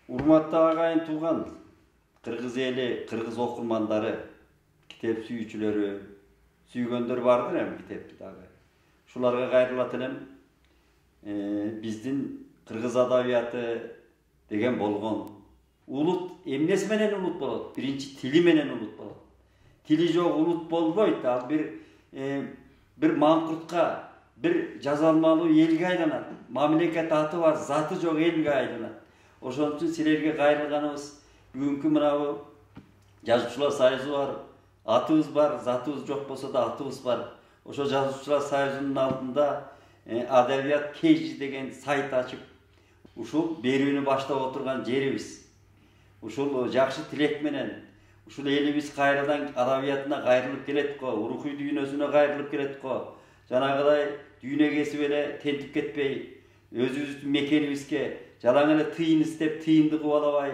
Урматтуу агайын тууган, кыргыз эли, кыргыз окурмандары, китеп сүйүүчүлөрү, сүйгөндөр бардыр эми китепти дагы. Шуларга кайрылат элем. Биздин кыргыз адабияты деген болгон. Улут эмнеси менен улут болот? Биринчи тили менен улут болот. Тили жок улут болбойт. Ал бир маңкуртка, бир жазалмалуу элге айланат. Мамлекет аты бар, заты жок элге айланат. Ошон үчүн силерге кайрылганыбыз бүгүнкү мынабу жазуучулар союзу бар, атыбыз бар, затыбыз жок болсо да атыбыз бар. Ошо жазуучулар союзунун алдында адабият KG деген сайт ачып, ушул берүүнү баштап отурган жерибиз. Ушул жакшы тилек менен, ушул элибиз кайрадан адабиятына кайрылып келет го, урухуй дүйнөсүнө кайрылып келет го. Жанагыдай дүйнө кесип эле тентип кетпей, өзүбүздүн мекенибизге жалаң эле тыйын издеп, тыйынды кубалабай,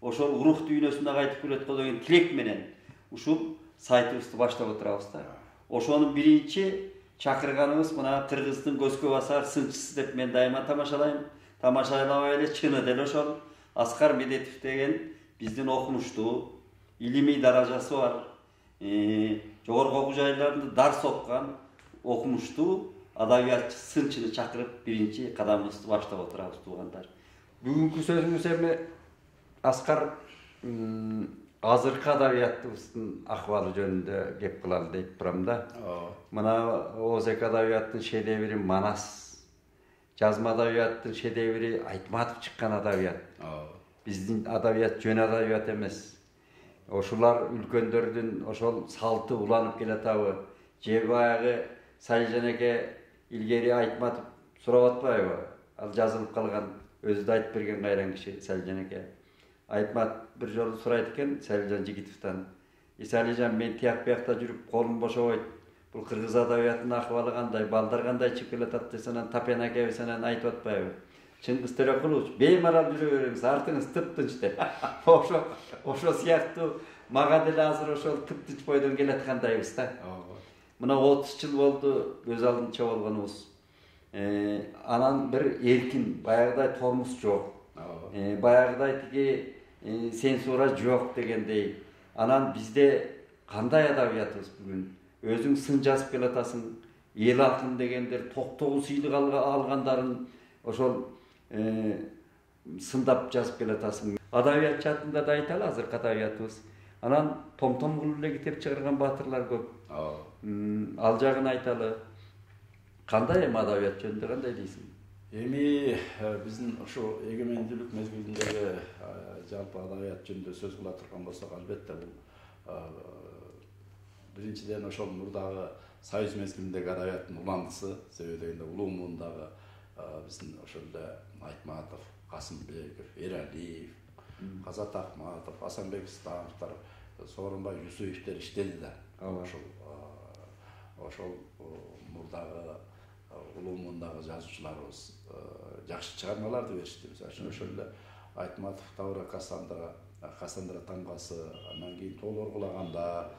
ошол урух дүйнөсүнө кайтып келет го деген тилек менен ушул сайтыбызды баштап отурабыз да. Ошонун биринчи чакырганыбыз мына кыргыздын көзгө басар сынчысы деп мен дайыма тамашалайм. Тамашалабай эле чыны деле ошол Аскар Медетов деген биздин окумуштуу, илимий даражасы бар, жогорку окуу жайларында дарс окуган окумуштуу адабиятчы сынчыны чакырып биринчи кадамыбызды баштап отурабыз туугандар. Бүгүнкү сөзүңүз эми Аскар азыркы адабиятыбыздын акыбалы жөнүндө кеп кылалы деп турам да. Мына Озек адабияттын шедеври Манас, жазма адабияттын шедеври Айтматов чыккан адабият. Биздин адабият жөн адабият эмес. Ошолар үлкөндөрдүн ошол салты уланып келатабы? Же баягы Салижанеке илгери Айтматов сурап атпайбы? Ал жазылып калган, өзү да айтып берген кайран киши Салижанеке. Айтматов бир жолу сурайт экен Салижан Жигитовдон. Салижан, мен тияк биякта жүрүп колум бошобойт. Бул кыргыз адабиятынын акыбалы кандай, балдар кандай чыгып келатат десе, анан Тапен акебиз анан айтып атпайбы? Чыңгыз Төрөкулович, беймарал жүрө бериңиз, артыңыз тып-тынч деп. Ошо сыяктуу мага деле азыр ошол тып-тынч бойдон келаткандайбыз да. Мына 30 жыл болду көз алдынча болгонубуз. Анан бир эркин, баягыдай тормуз жок. Баягыдай тиги цензура жок дегендей. Анан бизде кандай адабиятыбыз бүгүн? Өзүң сын жазып келатасың, эл акын дегендер, токтогул сыйлык алгандарын ошол сындап жазып келатасың. Адабият жаатында да айталы азыркы адабиятыбыз. Анан том-том кылып эле китеп чыгарган баатырлар көп. Ал жагын айталы. Кандай эми адабият жөнүндө кандай дейсиң? Эми биздин ошо эгемендүүлүк мезгилиндеги жалпы адабият жөнүндө сөз кыла турган болсок, албетте бул биринчиден ошол мурдагы союз мезгилиндеги адабияттын уландысы, себеби дегенде улуу муундагы биздин ошол эле Айтматов, Касымбеков, Эралиев, Казат Акматов, Асанбек Становтар, Сооронбай Юсуевтер иштеди да. Ошол мурдагы улуу муундагы жазуучуларыбыз жакшы чыгармаларды беришти. Ошол эле Айтматов Тавра Кассандра тамгасы, анан кийин Тоолор кулаганда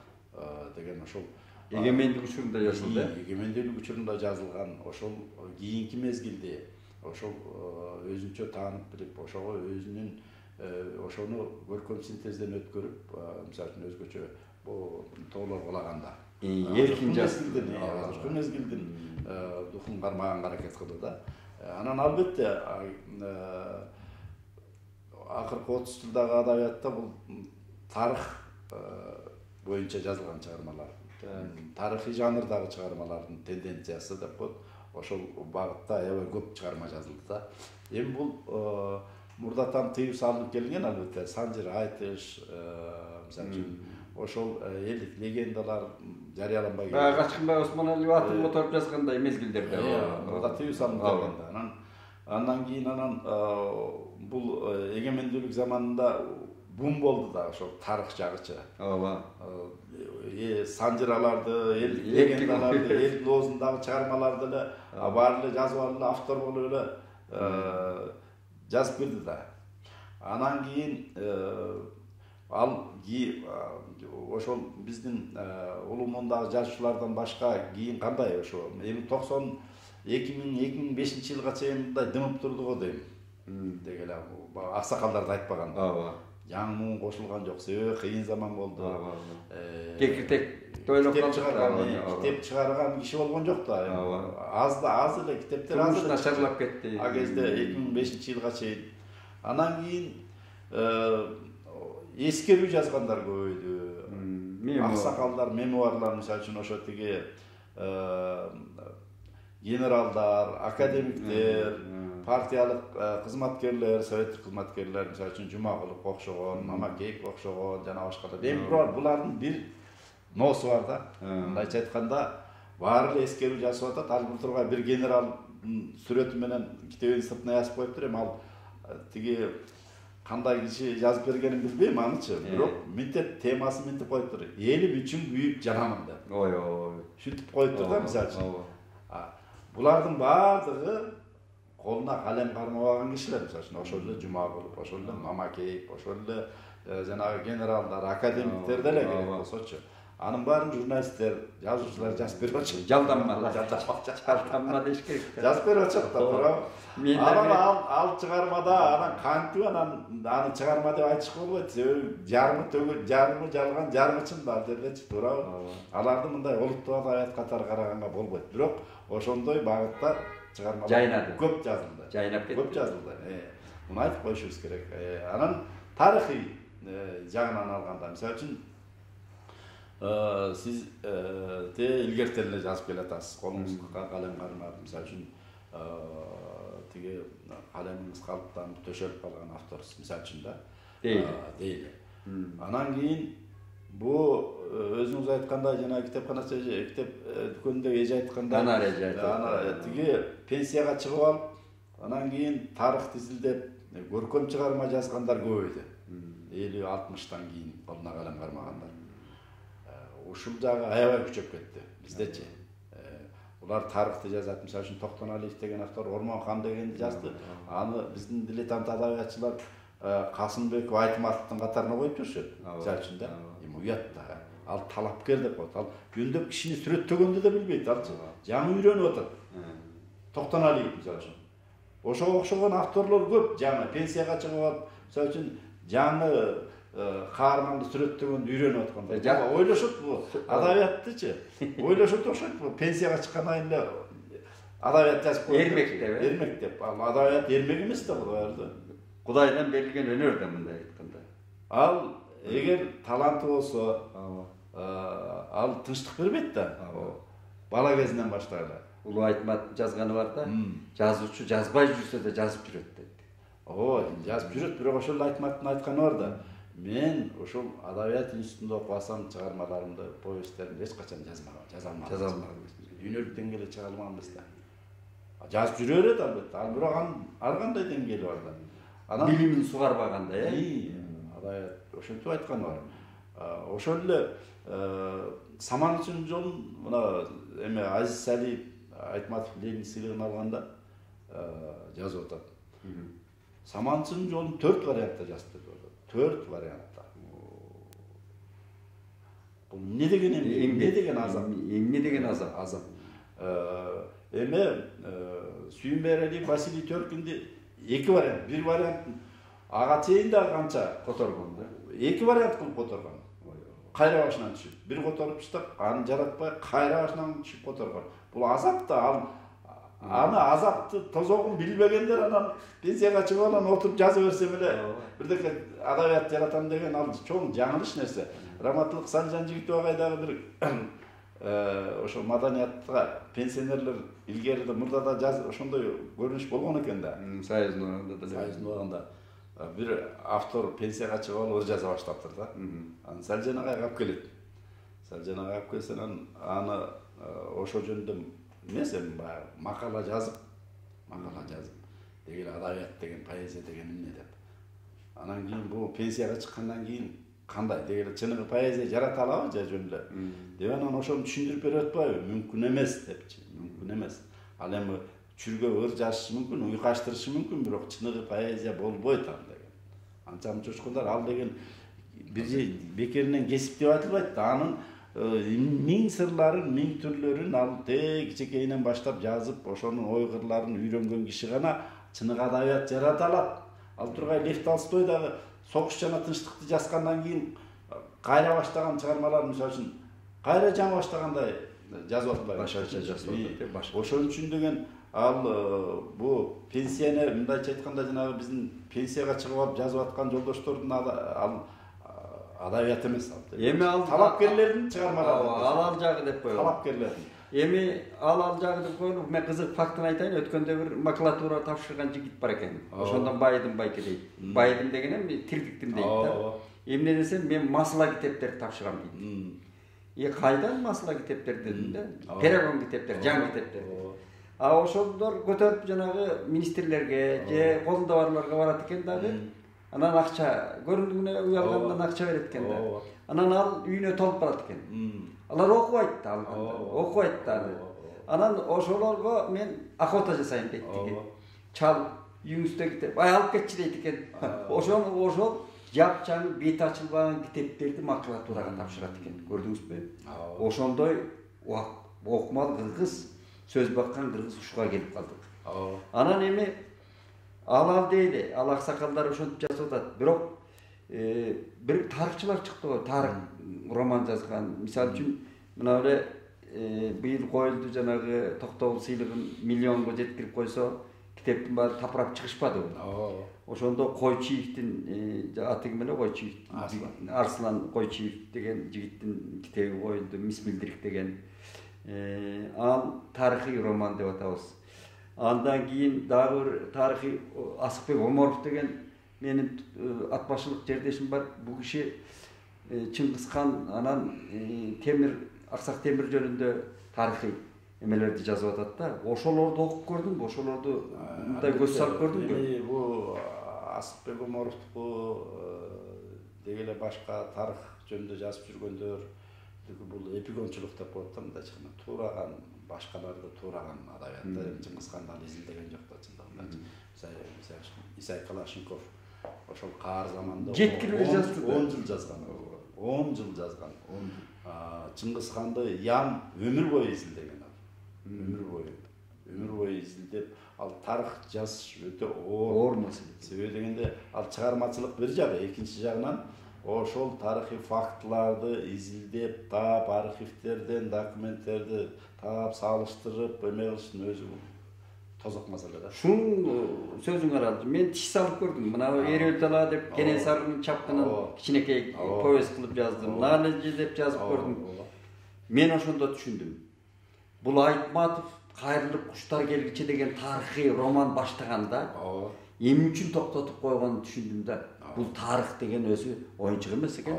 деген ошол эгемендик учурунда жазылды. Эгемендүүлүк учурунда жазылган ошол кийинки мезгилде ошол өзүнчө таанып билип, ошого өзүнүн ошону көркөм синтезден өткөрүп, мисалы өзгөчө бул Тоолор кулаганда эркин жазылды. Азыркы мезгилдин духун кармаганга аракет кылды да. Анан албетте акыркы 30 жылдагы адабиятта бул тарых боюнча жазылган чыгармалар, тарыхый жанрдагы чыгармалардын тенденциясы деп коет. Ошол багытта аябай көп чыгарма жазылды да. Эми бул мурдатан тыюу салынып келген, албетте Санжир айтыш, мисалы үчүн ошол элдик легендалар жарыяланбай келген. Качкынбай Осмоналиев атын которуп жазгандай мезгилдерде. Мурда тыюу салынып келген. Андан кийин бул эгемендүүлүк заманында бум болду да ошол тарых жагычы. Санжыраларды, легендаларды, эл лозундагы чыгармаларды эле баары эле жазып алып эле автор болуп эле жазып берди да. Анан кийин ошол биздин улуу муундагы жазуучулардан башка кийин кандай ошо эми 2005-жылга чейин мындай дымып турду го дейм. Деги эле аксакалдарды айтпаган. Ооба. Жаңы муун кошулган жок. Себеби кыйын заман болду. Кекиртек тойлоп китеп чыгарган киши болгон жок да. Аз эле китептер аз эле начарлап кетти. А кезде 2005-жылга чейин. Анан кийин эскерүү жазгандар көбөйдү. Аксакалдар, мемуарлар, мисалы үчүн ошо тиги генералдар, академиктер, партиялык кызматкерлер, советтик кызматкерлер, мисалы үчүн Жумагулов окшогон, Мамакеев окшогон, жана башкалар. Эми булардын бир ноосу бар да. Мындайча айтканда, баары эле эскерүү жасап атат. Ал тургай бир генералдын сүрөтү менен китебин сыртына жазып коюптур. Эми ал тиги кандай киши жазып бергенин билбейм анычы. Бирок мынтип темасын мынтип коюптур. Элим үчүн күйүп жанамын деп. Ой. Шүтүп коюптур да мисалы үчүн. Булардын баардыгы колуна калем кармабаган кишилер, мисалы үчүн ошол эле Жумагулов, ошол эле Мамакеев, ошол эле жанагы генералдар, академиктер деле керек болсочу. Анын баарын журналисттер, жазуучулар жазып берип атышат. Жалданма деш керек. Жазып берип атышат да. Анан ал чыгармада анан кантип аны чыгарма деп айтышка болбойт. Себеби жарымы жалган, жарымы чын да ал жердечи, туурабы? Аларды мындай олуттуу адабият катары караганга болбойт. Бирок ошондой багытта чыгармалар жайнады. Көп жазылды. Жайнап кетти. Көп жазылды. Муну айтып коюшубуз керек. Анан тарыхый жагынан алганда, мисалы үчүн сиз илгертен эле жазып келатасыз. Колуңузга калем кармап, мисалы үчүн тиги калемиңиз калыптанып төшөлүп калган авторсуз, мисалы үчүн да. Дейли. Анан кийин бу өзүңүз айткандай жана китепканачы, китеп дүкөнүндө эже айткандай, тиги пенсияга чыгып алып, анан кийин тарых тизилдеп, көркөм чыгарма жазгандар көбөйдү. 50-60тан кийин колуна калем кармагандар. Ушул жагы аябай күчөп кетти биздечи. Улар тарыхты жазат, мисалы үчүн Токтоналиев деген автор Ормон хан дегенди жазды. Аны биздин дилетант адабиятчылар Касымбеков, Айтматовдун катарына коюп жүрүшөт. Мисалы үчүн да. Эми уят да. Ал талапкер деп коет. Ал жөндөп кишини сүрөттөгөндү да билбейт алчы. Жаңы үйрөнүп атат. Токтоналиев мисалы үчүн. Ошого окшогон авторлор көп. Жаңы пенсияга чыгып алып, мисалы үчүн жаңы каарманды сүрөттөгөндү үйрөнүп атканда. Ойлошот бу адабияттычы. Ойлошот окшойт бу пенсияга чыккандан кийин эле адабият жазып коет. Эрмек деп. Ал адабият эрмек эмес да Кудайдын. Кудайдан берилген өнөр да мындай айтканда. Ал эгер таланты болсо, ал тынчтык бербейт да. Бала кезинен баштайлы. Улуу Айтмат жазганы бар да. Жазуучу жазбай жүрсө да жазып жүрөт дейт. Жазып жүрөт, бирок ошол Айтматтын айтканы бар да. Мен ошол адабият институтунда окубасам чыгармаларымды, повесттеримди эч качан жаза алмадым. Дүйнөлүк деңгээлде чыга алмам эмес да. Жазып жүрө берет албетте. Ал бирок ар кандай деңгээли бар да. Анан билимин сугарбаганда, адабият ошентип айтканы бар. Ошол эле Саман үчүн жолун мына эме Азиз Салиев Айтматов Ленин сыйлыгын алганда жазып атат. Саман үчүн жолун 4 вариантта жазып берди. 4 вариантта. Бул эмне деген эмне деген азап? Эмне деген азап? Азап. Эме Сүйүмберели Василий Тёркинди 2 вариант, бир вариант ага чейин да канча которгон да. 2 вариант кылып которгон. Кайра башынан түшүп, бир которуп таштап, аны жаратпай кайра башынан түшүп которгон. Бул азап да, аны азапты тозогун билбегендер анан пенсияга чыгып анан отуруп жаза берсем эле бирдеке адабият жаратам деген ал чоң жаңылыш нерсе. Раматылык Санжан Жигитов агай дагы бир ошо маданиятка пенсионерлер илгери мурда да ошондой көрүнүш болгон экен да. Союздун убагында бир автор пенсияга чыгып алып жаза баштаптыр да. Анан Салжан агай калып келет. Салжан агай калып келсе аны ошо жөнүндө эмес эми баягы макала жазып деген адабият деген поэзия деген эмне деп. Анан кийин бул пенсияга чыккандан кийин кандай деген чыныгы поэзия жарата алабы же жөн эле деп анан ошону түшүндүрүп берип атпайбы? Мүмкүн эмес депчи. Мүмкүн эмес. Ал эми чүргө ыр жазышы мүмкүн, уйкаштырышы мүмкүн, бирок чыныгы поэзия болбойт ал деген. Анча-мынча учкундар ал деген бир бекеринен кесип деп айтылбайт да. Анын миң сырларын, миң түрлөрүн ал кичекейинен баштап жазып, ошонун ой кырларын үйрөнгөн киши гана чыныгы адабият жарата алат. Ал тургай Лев Толстой дагы согуш жана тынчтыкты жазгандан кийин кайра баштаган чыгармалар, мисалы үчүн кайра жаңы баштагандай жазып атпайбы? Башкача жазып атат. Ошон үчүн деген ал бу пенсияны мындайча айтканда жанагы биздин пенсияга чыгып алып жазып аткан жолдоштордун ал адабият эмес ал. Эми ал талапкерлердин чыгармалары. Ал жагы деп коелу. Талапкерлердин. Эми ал жагы деп коелу. Мен кызык фактын айтайын. Өткөндө бир макулатура тапшырган жигит бар экен. Ошондон Байдын байке дейт. Байдын деген эми тирдиктим дейт да. Эмне десем, мен масыла китептерди тапшырам дейт. Кайдан масыла китептер дедим да. Перагон китептер, жаңы китептер. Ошолдор көтөрүп жанагы министрлерге же колунда барларга барат экен дагы. Анан акча көрүндүгүнө үй алгандан акча берет экен да. Анан ал үйүнө толуп барат экен. Алар окубайт да, окубайт да. Анан ошолорго мен охота жасайм дейт экен. Чал үйүңүздө китеп, алып кетчи дейт экен. Ошол жапчаңы бет ачылбаган китептерди макулатурага тапшырат экен. Көрдүңүзбү? Ошондой окумал кыргыз, сөз баккан кыргыз ушуга келип калдык. Анан эми ал дейли, ал аксакалдар ошентип жазып атат. Бирок бир тарыхчылар чыкты го, тарых роман жазган. Мисалы үчүн мына эле быйыл коюлду жанагы Токтогул сыйлыгын миллионго жеткирип койсо, китептин баары тапырап чыгышпады. Ошондо Койчиевдин аты ким эле Койчиев? Арслан Койчиев деген жигиттин китеби коюлду, Мисмилдирик деген. Ал тарыхый роман деп атабыз. Андан кийин дагы бир тарыхый Асыкбек Оморов деген менин атбашылык жердешим бар. Бул киши Чыңгыз хан анан Аксак Темир жөнүндө тарыхый эмелерди жазып атат да. Ошолорду окуп көрдүңбү? Ошолорду мындай көз салып көрдүңбү? Бул Асыкбек Оморовдуку деги эле башка тарых жөнүндө жазып жүргөндөр бул эпигончулук деп коет да, мындайча айтканда туураган, башкаларды туураган адабиятта. Чыңгыз ханды изилдеген жок да чындыгында. Мисалы Исай Калашников ошол каар заманда 10 жыл жазган. 10 жыл жазган. Чыңгыз ханды Ян өмүр бою изилдеген ал. Өмүр бою изилдеп, ал тарых жазыш өтө оор маселе. Себеби дегенде ал чыгармачылык бир жагы, экинчи жагынан ошол тарыхый фактыларды изилдеп, таап, архивтерден документтерди таап, салыштырып, эме кылыштын өзү тозок маселе да. Шунун сөзүңөр алды. Мен тиш салып көрдүм. Мына Эрел Дала деп Кенесарынын чапкынын кичинекей повесть кылып жаздым. Належи деп жазып көрдүм. Мен ошондо түшүндүм. Бул Айтматов Кайрылып куштар келгиче деген тарыхый роман баштаганда эмне үчүн токтотуп койгонун түшүндүм да. Бул тарых деген өзү оюнчук эмес экен.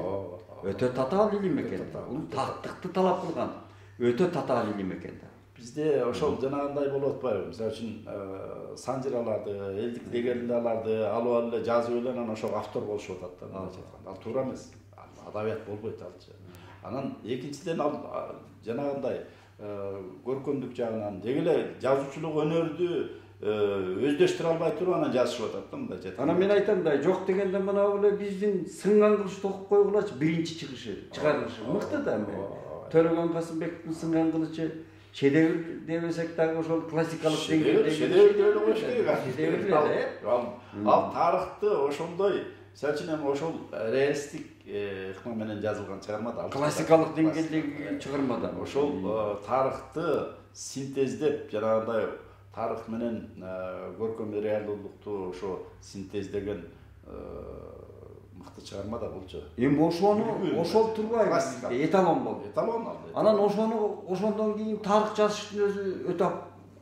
Өтө татаал илим экен. Бул тактыкты талап кылган. Өтө татаал илим экен да. Бизде ошол жанагындай болуп атпайбы? Мисалы үчүн санжыраларды, элдик легендаларды алып эле жазып эле анан ошого автор болушуп атат да. Ал туура эмес. Адабият болбойт алчы. Анан экинчиден ал жанагындай көркөмдүк жагынан деги эле жазуучулук өнөрдү өздөштүрө албай туруп анан жазышып атат да, мындайча айтканда. Анан мен айтам да, жок дегенде мына эле биздин сынган кылычты окуп койгулачы, биринчи чыгарылышы мыкты да. Төлөгөн Касымбектин сынган кылычы шедевр дебесек дагы ошол классикалык деңгээлдеги шедевр деп эле коюш керек. Ал тарыхты ошондой, мисалы үчүн ошол реалистик ыкма менен жазылган чыгарма да. Классикалык деңгээлдеги чыгарма да. Ошол тарыхты синтездеп, жанагындай тарых менен көркөм реалдуулукту ошо синтездеген мыкты чыгарма да булчу. Эми ошол турбайбы? Эталон болду. Эталон алды. Анан ошондон кийин тарых жазыштын өзү өтө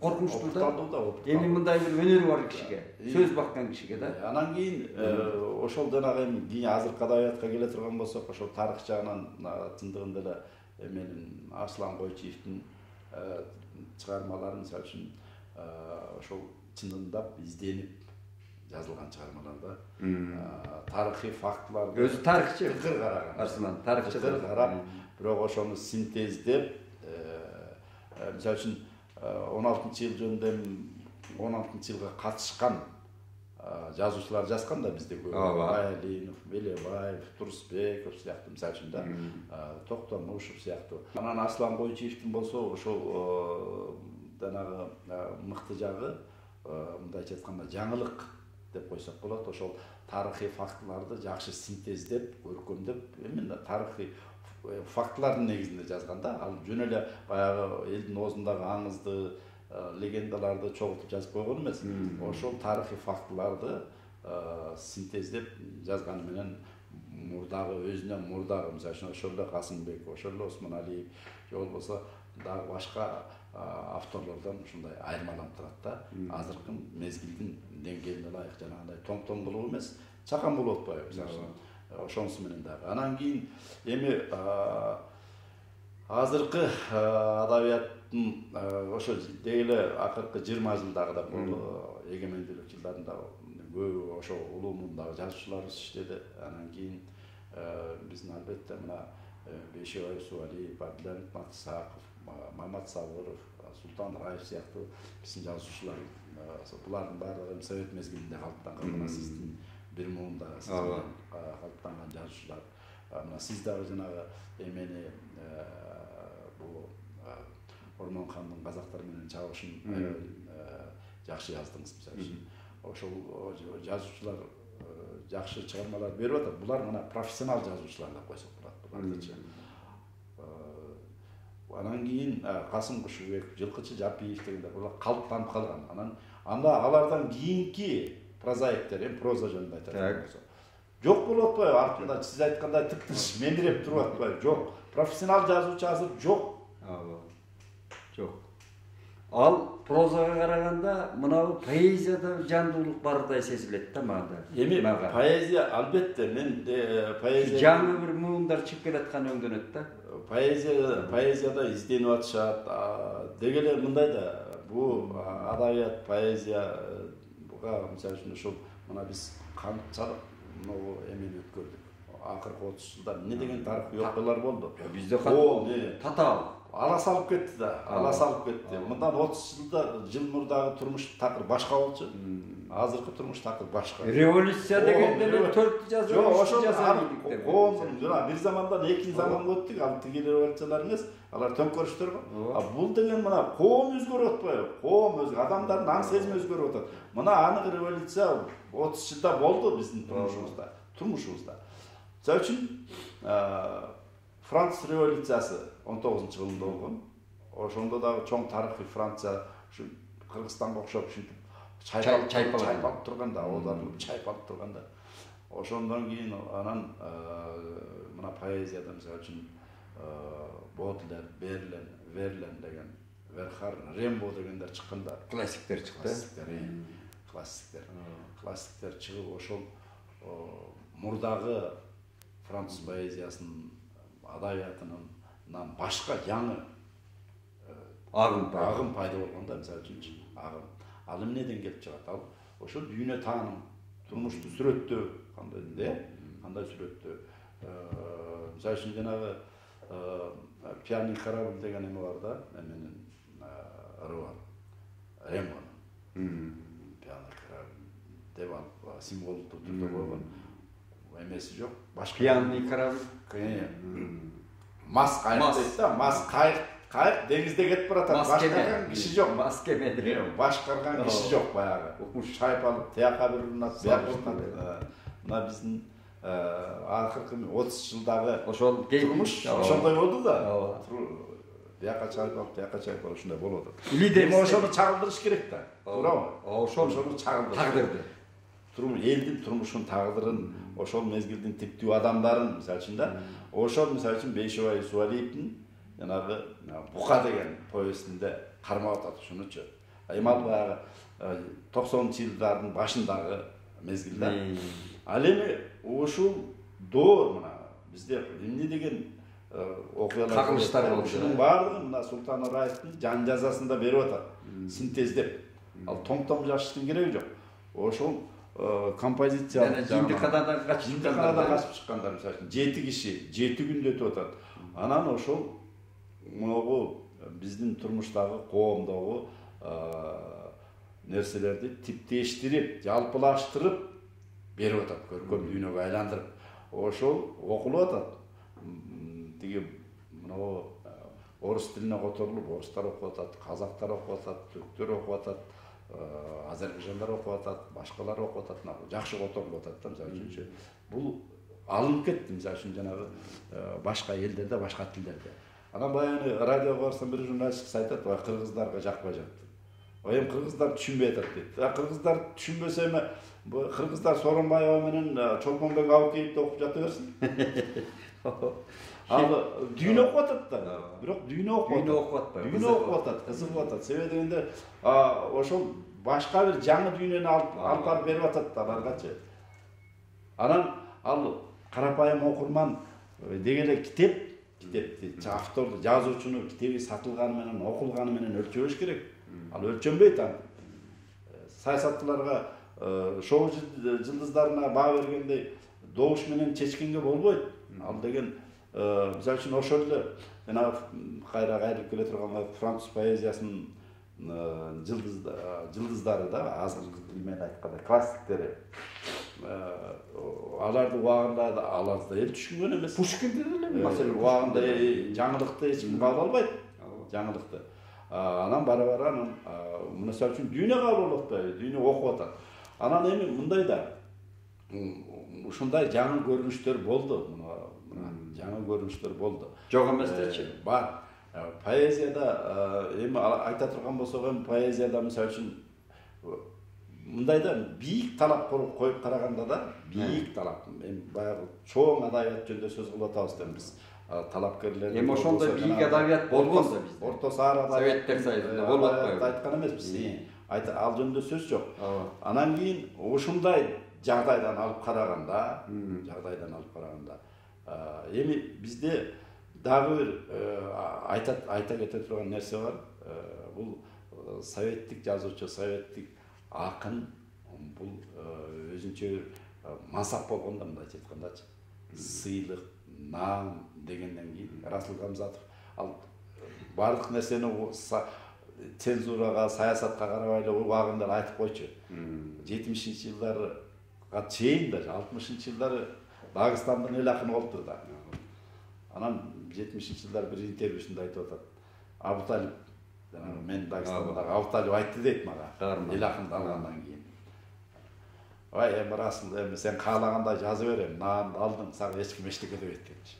коркунучтуу да. Эми мындай бир өнөрү бар кишиге, сөз баккан кишиге да. Анан кийин ошол жанагы кийин азыркы адабиятка келе турган болсок, ошол тарых жагынан чындыгында эле менин Арслан Койчиевдин чыгармалары, мисалы үчүн ошол чындап изденип жазылган чыгармалар да. Тарыхый фактыларды өзү тарыхчы тыкыр караган. Арслан тарыхчы карап, бирок ошону синтездеп, мисалы үчүн 16-жыл жөнүндө 16-жылга катышкан жазуучулар жазган да бизде көп. Аялинов, Белебаев, Турсбеков сыяктуу, мисалы үчүн да, Токтомушев сыяктуу. Анан Арслан Койчиевдин болсо ошол жанагы мыкты жагы мындайча айтканда жаңылык деп койсок болот. Ошол тарыхый фактыларды жакшы синтездеп, көркөмдөп, эми тарыхый фактылардын негизинде жазганда, ал жөн эле баягы элдин оозундагы аңызды, легендаларды чогултуп жазып койгон эмес. Ошол тарыхый фактыларды синтездеп жазганы менен мурдагы өзүнөн мурдагы, мисалы ошол эле Касымбек, ошол эле Осмоналиев, же болбосо дагы башка авторлордон ушундай айырмаланып турат да. Азыркы мезгилдин деңгээлине ылайык жанагындай тоң болуу эмес, чакан болуп атпайбы мисалы. Ошонусу менен дагы. Анан кийин эми азыркы адабияттын ошо деги эле акыркы 20 жылдагы бул эгемендүүлүк жылдарында көбү ошо улуу мундагы жазуучуларыбыз иштеди. Анан кийин биздин албетте мына Бейшебай Усубалиев, Абдулhamid Матсаков, Мамат Сабыров, Султан Раев сыяктуу биздин жазуучулар, булардын баардыгы совет мезгилинде калыптанган, мына сиздин бир муунда калыптанган жазуучулар. Мына сиз дагы жанагы эмени бул Ормон хандын казактар менен чабышын жакшы яздыңыз мисалы үчүн. Ошол жазуучулар жакшы чыгармалар берип атат. Булар мына профессионал жазуучулар деп койсок болот булардычы. Анан кийин Касым Кушубеков, Жылкычы Жапиев дегендер булар калыптанып калган. Анан алардан кийинки прозаиктер, проза жөнүндө айтат болсо жок болуп атпайбы? Артында сиз айткандай тыптыш мендиреп туруп атпайбы? Жок. Профессионал жазуучу азыр жок. Жок. Ал прозага караганда мынау поэзияда жандуулук бардай сезилет да мага. Эми поэзия албетте мен поэзия жаңы бир муундар чыгып келаткан өңдөнөт да. Поэзияда изденип атышат. Деги эле мындай да бул адабият, поэзияга мисалы үчүн ушул мына биз канчалык могу эмени өткөрдүк. Акыркы 30 жылда эмне деген тарыхый окуялар болду. Бизде татаал ала салып кетти да, ала салып кетти. Мындан 30 жыл мурдагы турмуш такыр башка болчу. Азыркы турмуш такыр башка. Революция дегенде 4 жазып, жок, ошол коомдун жана бир замандан экинчи заманга өттүк. Ал тиги революциялар эмес, алар төңкөрүштөр го. Бул деген мына коом өзгөрүп атпайбы? Коом адамдардын аң сезими өзгөрүп атат. Мына анык революция 30 жылда болду биздин турмушубузда. Мисалы үчүн Француз революциясы 19-жылында болгон. Ошондо дагы чоң тарыхый Франция ушу Кыргызстанга окшоп ушинтип чайпалып турганда, оодарылып чайпалып турганда. Ошондон кийин анан мына поэзияда мисалы үчүн Бодлер, Верлен деген, Верхар, Рембо дегендер чыкканда, классиктер чыкты. Классиктер чыгып ошол мурдагы француз поэзиясынын адабиятынан башка жаңы агым пайда болгонда, мисалы үчүн агым. Ал эмнеден келип чыгат? Ал ошол дүйнө тааным, турмушту сүрөттөө, кандай сүрөттөө. Мисалы үчүн жанагы пьяный корабль деген эме бар да, эменин ыры бар. Рембонун пьяный корабль деп ал символдук түрдө койгон эмеси жок. Башка пьяный корабль. Мас кайык дейт да, мас кайык деңизде кетип баратат. Башкарган киши жок. Мас кеме. Башкарган киши жок баягы. Чайпалып, тияка бир урунат, бияка урунат. Мына биздин акыркы 30 жылдагы ошол турмуш ошондой болду да. Бияка чайпалып ушундай болуп атат. Эми ошону чагылдырыш керек да. Туурабы? Ошону чагылдырыш. Тагдырды. Элдин турмушун, тагдырын, ошол мезгилдин типтүү адамдарын, мисалы үчүн да, ошол мисалы үчүн Бейшебай Усубалиевдин жанагы Бука деген повестинде кармап атат ушунучу. Эми ал баягы 90-чы жылдардын башындагы мезгилде. Ал эми ушул доор мына бизде эмне деген окуялар, кагылыштар болду. Ушунун баардыгын мына Султан Раевдин жан жазасында берип атат, синтездеп. Ал тоң жазыштын кереги жок. Ошол композиция Жиндиканадан качып чыккандар, мисалы үчүн 7 киши 7 күндө өтүп атат. Анан ошол могу биздин турмуштагы коомдогу нерселерди типтештирип, жалпылаштырып берип атат, көркөм дүйнөгө айландырып. Ошол окулуп атат. Тиги мына орус тилине которулуп, орустар окуп атат, казактар окуп атат, түрктөр окуп атат, Азербайжандар окуп атат, башкалар окуп атат, жакшы которулуп атат да. Мисалы үчүн бул алынып кетти, мисалы үчүн жанагы башка элдерде, башка тилдерде. Анан баягы радиого барсам бир журналист айтат, кыргыздарга жакпай жатты. Эми кыргыздар түшүнбөй атат дейт. Кыргыздар түшүнбөсө эми кыргыздар Сооронбаева менен Чолпонбек Абыкеевди окуп жата берсин. Ал дүйнө окуп атат да. Бирок дүйнө окуп атпайбы. Дүйнө окуп атат, кызыгып атат. Себеби дегенде ошол башка бир жаңы дүйнөнү алып барып берип атат аларгачы. Анан ал карапайым окурман дегенде китепти, авторду, жазуучуну китеби сатылганы менен, окулганы менен өлчөбөш керек. Ал өлчөнбөйт аны. Саясаттууларга шоу жылдыздарына баа бергендей добуш менен чечкенге болбойт. Ал деген мисалы үчүн ошол эле жана кайра кайрылып келе турган француз поэзиясынын жылдыздары да азыркы мен айтканда классиктери. Аларды убагында алар да эл түшүнгөн эмес. Пушкинди деле маселе убагында жаңылыкты эч ким кабыл албайт. Жаңылыкты. Анан бара анан мисалы үчүн дүйнө кабыл алып атпайбы, дүйнө окуп атат. Анан эми мындай да ушундай жаңы көрүнүштөр болду. Жаңы көрүнүштөр болду. Жок эместечи? Бар. Поэзияда эми айта турган болсок эми поэзияда мисалы үчүн мындай да бийик талап коюп караганда да бийик талап. Эми баягы чоң адабият жөнүндө сөз кылып атабыз да биз. Талапкерлер. Эми ошондой бийик адабият болгон да бизде. Орто Саар Советтер Союзунда болуп атпайбы? Айткан эмеспиз. Ал жөнүндө сөз жок. Анан кийин ушундай жагдайдан алып караганда, эми бизде дагы бир айта кете турган нерсе бар. Бул советтик жазуучу, советтик акын бул өзүнчө мансап болгон да мындай айткандачы. Сыйлык, наам дегенден кийин Расул Гамзатов ал бардык нерсени цензурага, саясатка карабай эле убагында айтып койчу. 70-жылдарга чейин даже 60-жылдары Дагыстандын эл акыны болуптур да. Анан 70-жылдар бир интервьюсунда айтып атат. Абу Талип, мен Дагыстандагы Абу Талип айтты дейт мага. Эл акынды алгандан кийин. Ой, эми Расул, эми сен каалагандай жазып берем, наамды алдың, сага эч ким эчтеке дебейт депчи.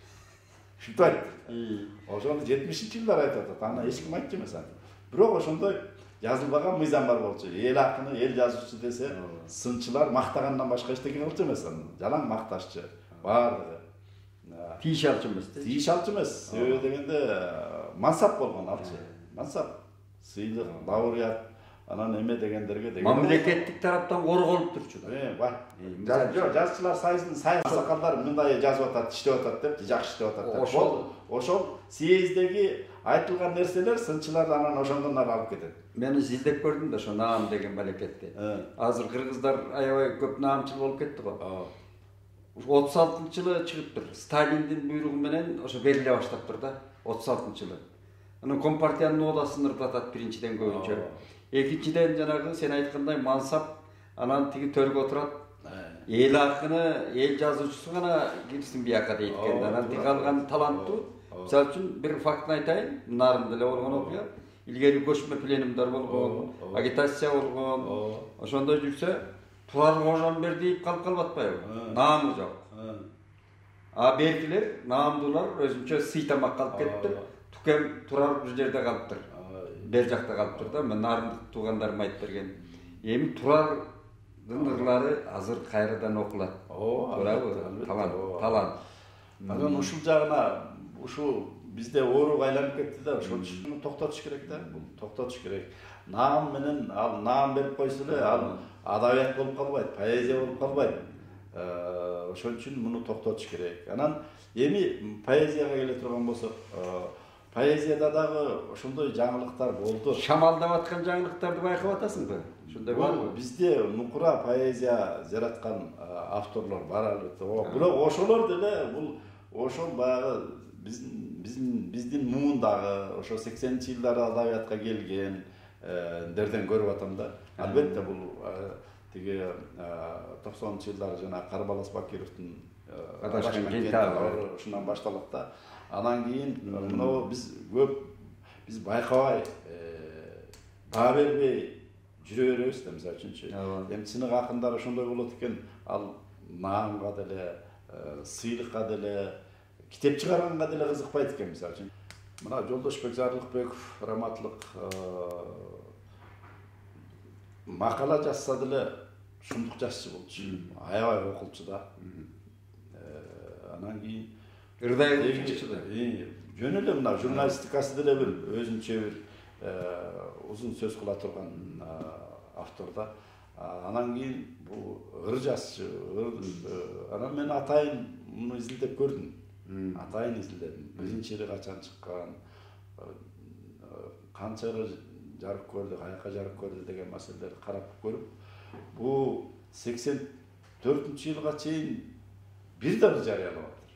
Ушинтип айтты. Ошону 70-жылдар айтып атат. Аны эч ким айтчу эмес аны. Бирок ошондой жазылбаган мыйзам бар болчу. Эл акыны, эл жазуучу десе, сынчылар мактагандан башка эчтеке кылчу эмес аны. Жалаң макташчы. Бардыгы. Тийиш алчу эмес. Тийиш алчу эмес. Себеби дегенде мансап болгон алчы. Мансап, сыйлык, лауреат, анан эме дегендерге деген. Мамлекеттик тараптан корголуп турчу да. Бар. Жазчылар сайысынын сакалдары мындай жазып атат, иштеп атат деп, жакшы иштеп атат деп. Ошол съездеги айтылган нерселер сынчылар анан ошондон алып кетет. Мен издеп көрдүм да ошо наам деген мамлекетти. Азыр кыргыздар аябай көп наамчыл болуп кетти го. 36-жылы чыгыптыр. Сталиндин буйругу менен ошо бериле баштаптыр да. 36-жылы. Анан Компартиянын одасын ырдатат биринчиден көбүнчө. Экинчиден жанагы сен айткандай мансап, анан тиги төргө отурат. Эл акыны, эл жазуучусу гана кирсин бияка дейт экен. Анан тиги калган таланттуу. Мисалы үчүн бир фактын айтайын, нарында эле болгон окуя. Илгери көчмө пленумдар болгон, агитация болгон. Ошондой жүрсө, Турар Кожомбердиев калып атпайбы? Наамы жок. Белгилер, наамдуулар өзүнчө сый тамак калып кетиптир. Тукем Турар бир жерде калыптыр. Бер жакта калыптыр да, мен нарындык туугандарым айтып берген. Эми Турардын ырлары азыр кайрадан окулат. Туурабы? Талант. Анан ушул жагына ушу бизде ооруга айланып кетти да, ошол үчүн токтотуш керек да. Бул токтотуш керек. Наам менен ал наам берип койсо эле ал адабият болуп калбайт, поэзия болуп калбайт. Ошол үчүн муну токтотуш керек. Анан эми поэзияга келе турган болсок, поэзияда дагы ошондой жаңылыктар болду. Шамалдап аткан жаңылыктарды байкап атасыңбы? Ошондой барбы? Бізде нукура поэзия жараткан авторлор бар албетте. Бирок ошолор деле бул ошол баягы биздин муундагы ошо 80-жылдары адабиятка келгендерден көрүп атам да. Албетте бул тиги 90-жылдары жана Карбалас Бакировдун адашкан кентабы ушундан башталат да. Анан кийин мына биз байкабай, баа бербей жүрө беребиз да, мисалы үчүнчү. Эми чыныгы акындар ошондой болот экен, ал наамга деле, сыйлыкка деле, китеп чыгарганга деле кызыкпайт экен, мисалы үчүн. Мына Жолдошбек Зарлыкбеков раматлык макала жазса деле шумдук жазчы болчу. Аябай окулчу да. Анан кийин ырдай окулчу да. Жөн эле мына журналистикасы деле бир өзүнчө бир узун сөз кыла турган автор да. Анан кийин бул ыр жазчы. Анан мен атайын муну изилдеп көрдүм. Атайын изилдедим. Биринчи ыры качан чыккан, канча ыры жарык көрдү, каяка жарык көрдү деген маселелерди карап көрүп, бул 84-жылга чейин бир да ыр жарыялап атыр.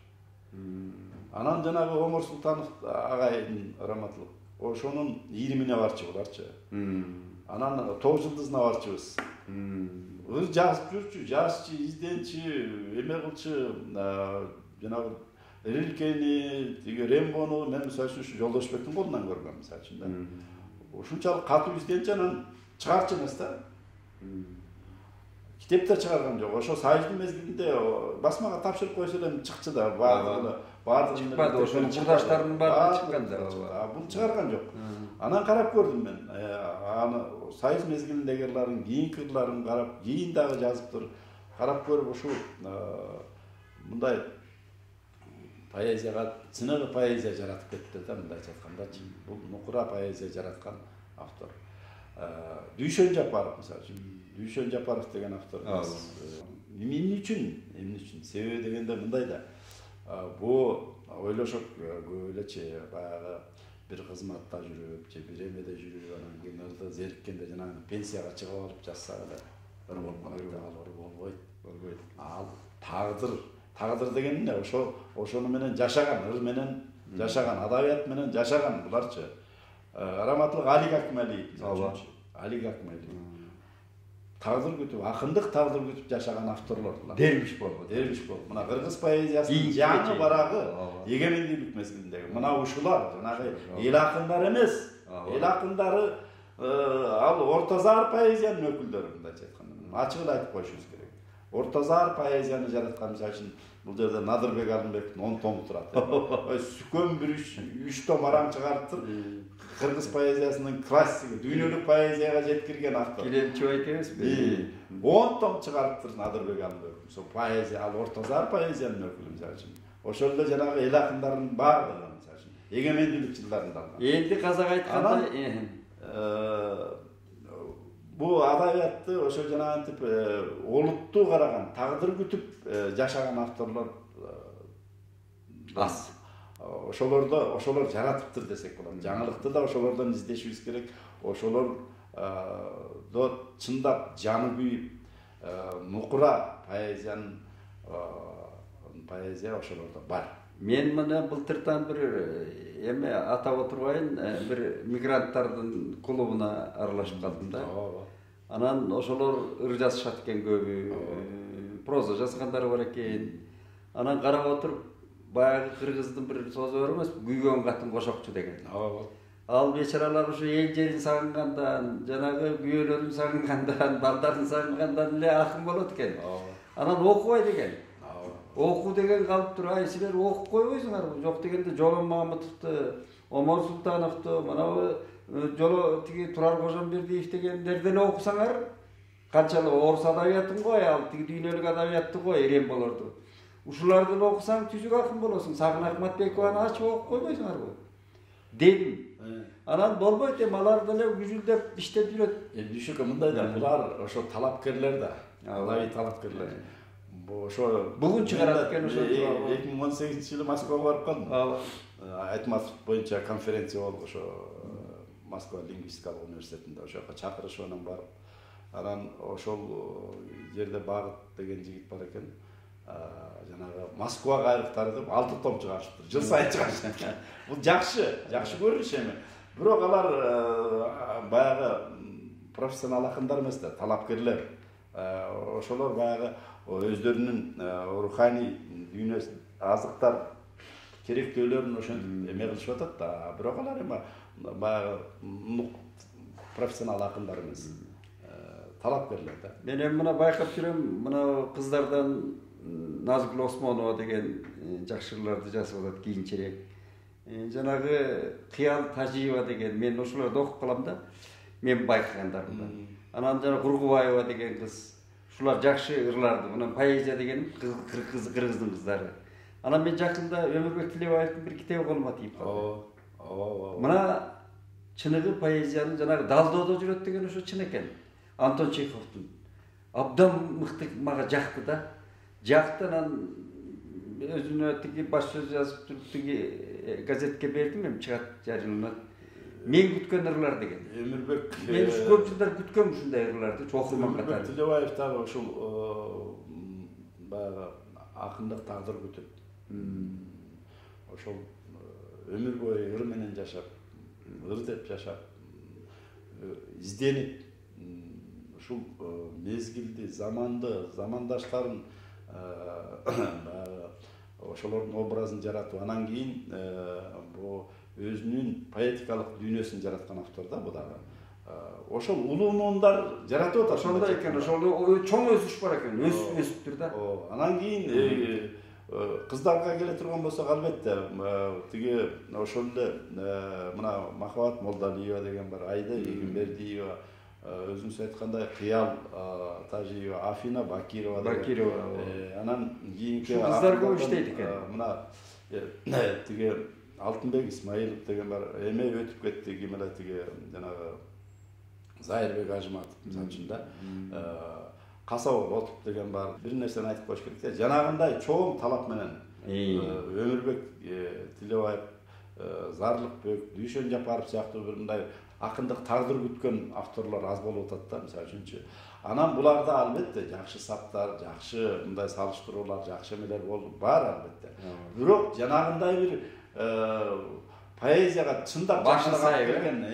Анан жанагы Омар Султанов агайдын раматлык, ошонун ийримине барчу буларчы. Анан 9 жылдызына барчыбыз. Ыр жазып жүрчү, жазчы, изденчи, эме кылчы, жанагы Рилкени, Рембону мен мисалы үчүн Жолдошбектин колунан көргөм, мисалы үчүн да. Ушунчалык катуу изденчи, анан чыгарчы эмес да. Китепте чыгарган жок. Ошо сайыздын мезгилинде басмага тапшырып койсо эле чыкчы да, баардыгы чыкпады, ошонун курдаштарынын баары чыккан да. Бул чыгарган жок. Анан карап көрдүм мен. Аны сайыз мезгилиндеги ырларын, кийинки ырларын карап, кийин дагы жазыптыр. Карап көрүп ушул мындай поэзияга, чыныгы поэзия жаратып кетти да, мындайча айткандачы. Бул нукура поэзия жараткан автор. Дүйшөн Жапаров мисалы үчүн. Дүйшөн Жапаров деген автор. Эмне үчүн? Себеби дегенде мындай да. Бул ойлошок көп элечи, баягы бир кызматта жүрүп, же бир эмеде жүрүп, анан кийин ырды зериккенде жанагы пенсияга чыгып алып жазса эле ыр болбойт. Ал тагдыр деген эмне? Ошону менен жашаган, ыр менен жашаган, адабият менен жашаган буларчы. Раматлык Алик Акмалиев, Алик Акмалиев. Тагдыр күтүп, акындык тагдыр күтүп жашаган авторлор. Дервиш болду. Мына кыргыз поэзиясынын жаңы барагы эгемендүүлүк мезгилиндеги. Мына ушулар жанагы эл акындары эмес. Эл акындары ал ортозар поэзиянын өкүлдөрү, мындайча айтканда. Ачык эле айтып коюшубуз керек. Ортозар поэзияны жараткан, мисалы үчүн бул жерде Надырбек Алымбектин 10 тому турат. Сүкөн бир 3 том арам чыгарыптыр. Кыргыз поэзиясынын классиги, дүйнөлүк поэзияга жеткирген автор. Килемчи экенбизби? 10 том чыгарыптыр Надырбек Алымбек. Ошо поэзия, ал ортозар поэзиянын өкүлү, мисалы үчүн. Ошол эле жанагы эл акындарынын баардыгы, мисалы үчүн, эгемендүүлүк жылдарында алган. Энди казак айтканда, бул адабиятты ошо жанагынтип олуттуу караган, тагдыр күтүп жашаган авторлор аз. Ошолор жаратыптыр десек болот. Жаңылыкты да ошолордон издешибиз керек. Ошолор чындап жаны күйүп нукура поэзия ошолордо бар. Мен мына былтыртан бир эме атап отурбайын, бир мигранттардын клубуна аралашып калдым да. Анан ошолор ыр жазышат экен көбү, проза жазгандары бар экен. Анан карап отуруп, баягы кыргыздын бир сөзү бар эмес, күйгөн катын кошокчу деген. Ал бечаралар ушу эл жерин сагынгандан, жанагы күйөөлөрүн сагынгандан, балдарын сагынгандан эле акын болот экен. Анан окубай деген. Оку деген калып тур, ай силер окуп койбойсуңарбы? Жок дегенде Жолон Мамытовду, Омар Султановду, манабы жоло тиги Турар Кожомбердиев дегендерди эле окусаңар, канчалык орус адабиятын кой, ал тиги дүйнөлүк адабиятты кой, Ремболорду. Ушуларды эле окусаң түзүк акын болосуң. Сагын Акматбекованы ачып окуп койбойсуңарбы? Дедим. Анан болбойт, алар деле күжүлдөп иштеп жүрөт. Düşük мындай да, булар ошо талапкерлер да. Алай талапкерлер. Ошо бүгүн чыгарат экен ошо. 2018-жылы Москвага барып калдым. Айтматов боюнча конференция болду ошо Москва лингвистикалык университетинде. Ошо жака чакырышып анан барып. Анан ошол жерде Багыт деген жигит бар экен. Жанагы Москва кайрыктары деп 6 том чыгарышыптыр. Жыл сайын чыгарышат. Бул жакшы көрүнүш эми. Бирок алар баягы профессионал акындар эмес да, талапкерлер. Ошолор баягы өздөрүнүн руханий дүйнөсү азыктар керектөөлөрүн ошентип эме кылышып атат да. Бирок алар эми баягы профессионал акындар эмес. талапкерлер да. Мен эми мына байкап жүрөм, мына кыздардан Назгүл Осмонова деген жакшырларды жасап атат кийинчерээк. Жанагы Кыял Тажиева деген, мен ошолорду окуп калам да, мен байкагандарымда. Анан жана Кургубаева деген кыз, ушулар жакшы ырларды. Мына поэзия дегеним кыргыздын кыздары. Анан мен жакында Өмүрбек Тилебаевдин бир китеби колума тийип калды. Мына чыныгы поэзиянын жанагы далдоодо жүрөт деген ошо чын экен. Антон Чеховдун абдан мыкты мага жакты да. Жакты, анан өзүнө тиги баш сөз жазып туруп тиги газетке бердим, эми чыгат жарыяланат. Мен күткөн ырлар деген. Өмүрбек мен көп жылдар күткөм ушундай ырларды, окурман катары. Өмүрбек Тилебаев дагы ушул баягы акындык тагдыр күтүп. Ошол өмүр бою ыр менен жашап, ыр деп жашап, изденип, ушул мезгилди, заманды, замандаштарын ошолордун образын жаратып, анан кийин бу өзүнүн поэтикалык дүйнөсүн жараткан автор да бу дагы. Ошол улуу муундар жаратып атат. Ошондой экен, ошол чоң өсүш бар экен, өсүптүр да. Анан кийин кыздарга келе турган болсок, албетте тиги ошол эле мына Махабат Молдалиева деген бар, Айда Эгембердиева, өзүңүз айткандай Кыял Тажиева, Афина Бакирова деген. Анан кийинки кыздар көп иштейт экен. Мына тиги Алтынбек Исмаилов деген бар, эме өтүп кетти, ким эле тиги жанагы Зайырбек Ажыматов мисалы үчүн да. Касабов Отуп деген бар. Бир нерсени айтып коюш керек да. Жанагындай чоң талап менен Өмүрбек Тилебаев, Зарлыкбек, Дүйшөн Жапаров сыяктуу бир мындай акындык тагдыр күткөн авторлор аз болуп атат да, мисалы үчүнчү. Анан буларда албетте жакшы саптар, жакшы мындай салыштыруулар, жакшы эмелер бар албетте. Бирок жанагындай бир поэзияга чындап башын сай берген.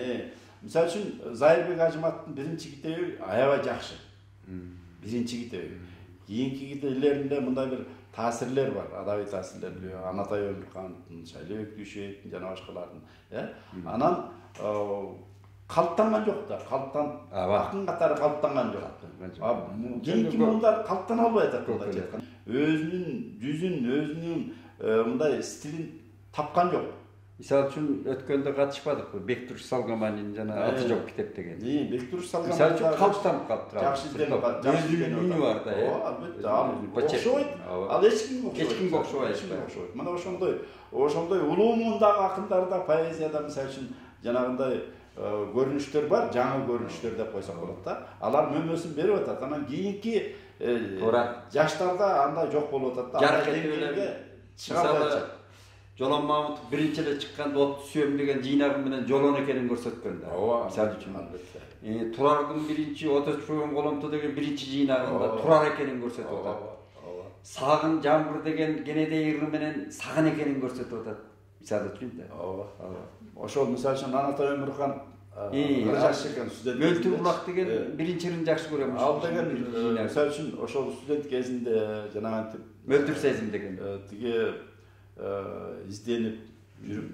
Мисалы үчүн Зайырбек Ажыматтын биринчи китеби аябай жакшы. Биринчи китеби. Кийинки китебилеринде мындай бир таасирлер бар, адабий таасирлер, Анатай Өмүркановдун, Шайлебек Дүйшөевдүн жана башкалардын, Анан калыптанган жок да, акын катары калыптанган жок. Кийинки муундар калыптана албай атат мындайча айтканда. Өзүнүн жүзүн, өзүнүн мындай стилин тапкан жок. Мисалы үчүн өткөндө катышпадык, Бектуруш Салгаманин жана аты жок китеп деген. Бектуруш Салгаман мисалы үчүн калыптанып калыптыр. Жакшы изденип калды. Өзүнүн бар да. Албетте, окшобойт. Ал эч кимге окшобойт. Мына ошондой улуу муундагы акындарда, поэзияда мисалы үчүн жанагындай көрүнүштөр бар, жаңы көрүнүштөр деп койсок болот да. Алар мөмөсүн берип атат. Анан кийинки жаштарда андай жок болуп атат да. Жарык этип Жолон Мамутов биринчи эле чыкканда Отты сүйөм деген жыйнагы менен жолон экенин көрсөткөн да. Мисалы үчүн албетте. Турардын биринчи Отто чоң коломто деген биринчи жыйнагында турар экенин көрсөтүп атат. Сагын жамбыр деген кенедей ыры менен сагын экенин көрсөтүп атат. Мисалы үчүн да. Ошол мисалы үчүн Анатай Өмүркан жакшы экен, студент. Мөлтүр булак деген биринчи ырын жакшы көрөм. Ал деген мисалы үчүн ошол студент кезинде жанагынтип Мөлтүр сезим деген тиги изденип жүрүп,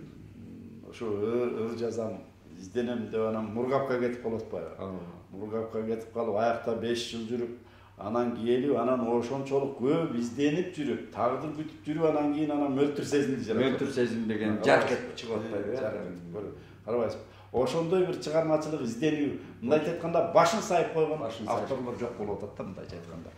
ошо ыр жазам, изденем деп анан Мургапка кетип калып атпайбы? Мургапка кетип калып, аякта 5 жыл жүрүп, анан келип, анан ошончолук көп изденип жүрүп, тагдыр күтүп жүрүп, анан кийин анан Мөлтүр сезимди жаратып. Мөлтүр сезим деген жарк этип чыгып атпайбы? Карабайсызбы? Ошондой бир чыгармачылык изденүү, мындайча айтканда башын сайып койгон авторлор жок болуп атат да, мындайча айтканда.